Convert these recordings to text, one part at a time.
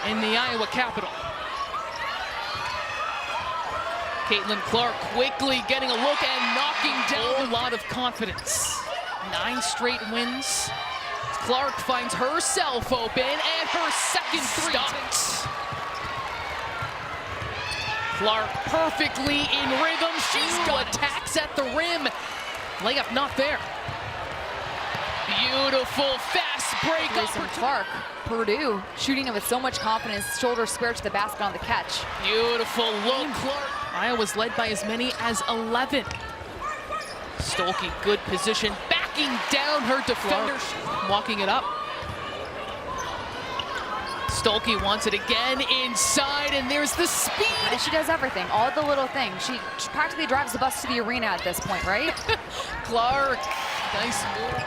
in the Iowa Capitol. Caitlin Clark quickly getting a look and knocking down. A lot of confidence. 9 straight wins. Clark finds herself open and her second three. Stopped. Clark perfectly in rhythm. She's got attacks at the rim. Layup not there. Beautiful fast break up for Clark. Purdue shooting it with so much confidence, shoulder square to the basket on the catch. Beautiful look, Clark. Iowa's led by as many as 11. Stolke, good position, backing down her defenders, walking it up. Stolke wants it again inside, and there's the speed. And she does everything, all the little things. She practically drives the bus to the arena at this point, right? Clark, nice move.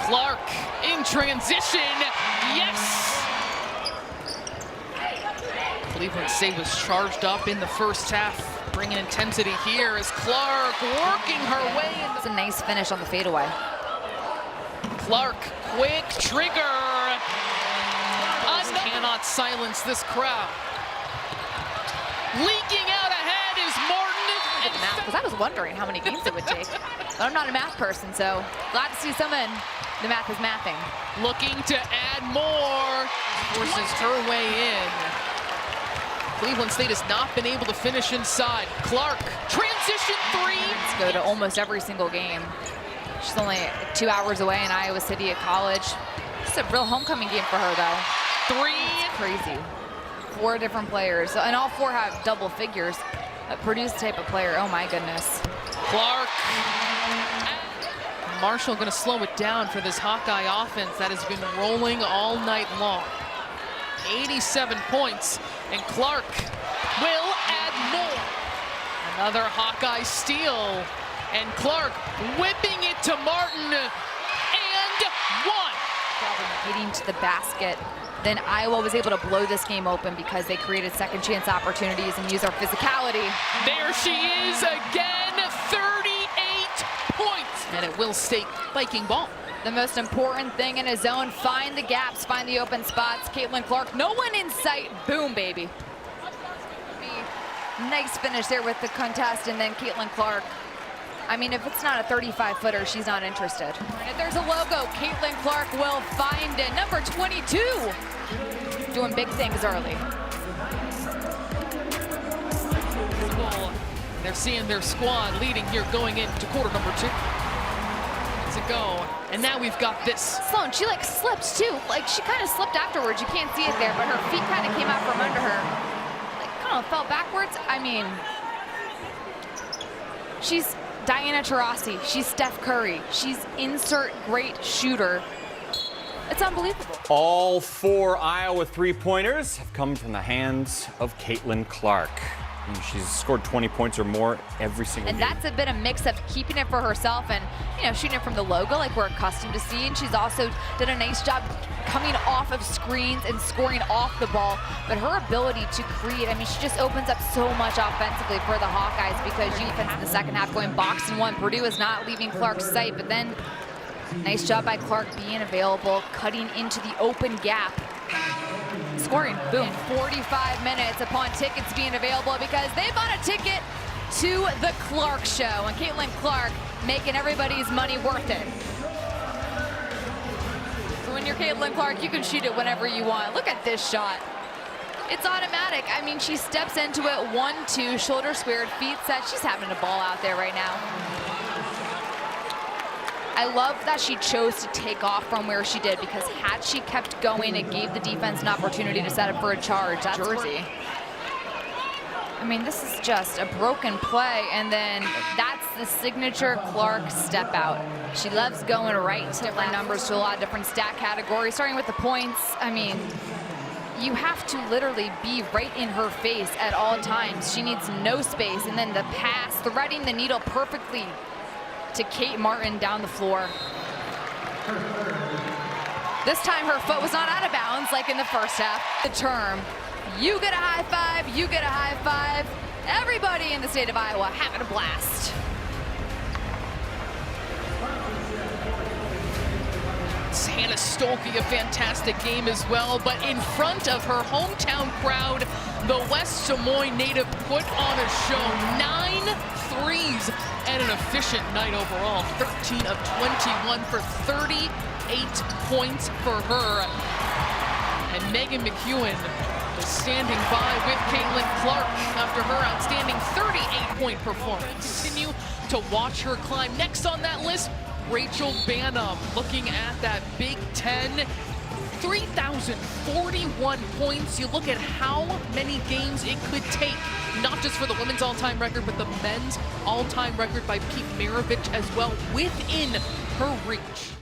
Clark in transition, yes! Cleveland State was charged up in the first half, bringing intensity here as Clark working her way. It's a nice finish on the fadeaway. Clark, quick trigger. Cannot silence this crowd. Leaking out ahead is Martin. Because I was wondering how many games it would take. But I'm not a math person, so glad to see someone. The math is mathing. Looking to add more. Forces her way in. Cleveland State has not been able to finish inside. Clark, transition three. Let's go to almost every single game. She's only 2 hours away in Iowa City at college. It's a real homecoming game for her, though. Three. It's crazy. 4 different players, and all 4 have double figures. Purdue's the type of player, oh my goodness. Clark. Marshall gonna slow it down for this Hawkeye offense that has been rolling all night long. 87 points, and Clark will add more. Another Hawkeye steal, and Clark whipping it to Martin, and one. Getting to the basket. Then Iowa was able to blow this game open because they created second chance opportunities and used our physicality. There she is again, 38 points. And it will stay Viking ball. The most important thing in a zone, find the gaps, find the open spots. Caitlin Clark, no one in sight, boom, baby. Nice finish there with the contest, and then Caitlin Clark. I mean, if it's not a 35-footer, she's not interested. And if there's a logo, Caitlin Clark will find it. Number 22, doing big things early. They're seeing their squad leading here going into quarter number 2. To go, and now we've got this. Sloan, she like slipped too. Like she kind of slipped afterwards. You can't see it there, but her feet kind of came out from under her. Like kind of fell backwards. I mean, she's Diana Taurasi, she's Steph Curry, she's insert great shooter. It's unbelievable. All 4 Iowa three-pointers have come from the hands of Caitlin Clark. And she's scored 20 points or more every single game. And that's a bit of mix of keeping it for herself and, you know, shooting it from the logo like we're accustomed to seeing. She's also done a nice job coming off of screens and scoring off the ball. But her ability to create, I mean, she just opens up so much offensively for the Hawkeyes because you defense in the second half going box and one. Purdue is not leaving Clark's sight, but then nice job by Clark being available, cutting into the open gap. Scoring, boom. In 45 minutes upon tickets being available because they bought a ticket to the Clark Show. And Caitlin Clark making everybody's money worth it. So when you're Caitlin Clark, you can shoot it whenever you want. Look at this shot. It's automatic. I mean, she steps into it, 1-2, shoulder squared, feet set. She's having a ball out there right now. I love that she chose to take off from where she did because had she kept going, it gave the defense an opportunity to set up for a charge. That's Jersey. I mean, this is just a broken play, and then that's the signature Clark step out. She loves going right to different numbers to a lot of different stat categories, starting with the points. I mean, you have to literally be right in her face at all times. She needs no space, and then the pass, threading the needle perfectly to Kate Martin down the floor. This time her foot was not out of bounds like in the first half. The term, you get a high five, you get a high five. Everybody in the state of Iowa having a blast. Hannah Stolke, a fantastic game as well. But in front of her hometown crowd, the West Des Moines native put on a show. 9 threes and an efficient night overall. 13 of 21 for 38 points for her. And Megan McEwen was standing by with Caitlin Clark after her outstanding 38-point performance. Continue to watch her climb. Next on that list, Rachel Banham, looking at that Big Ten. 3,041 points. You look at how many games it could take, not just for the women's all-time record, but the men's all-time record by Pete Maravich as well, within her reach.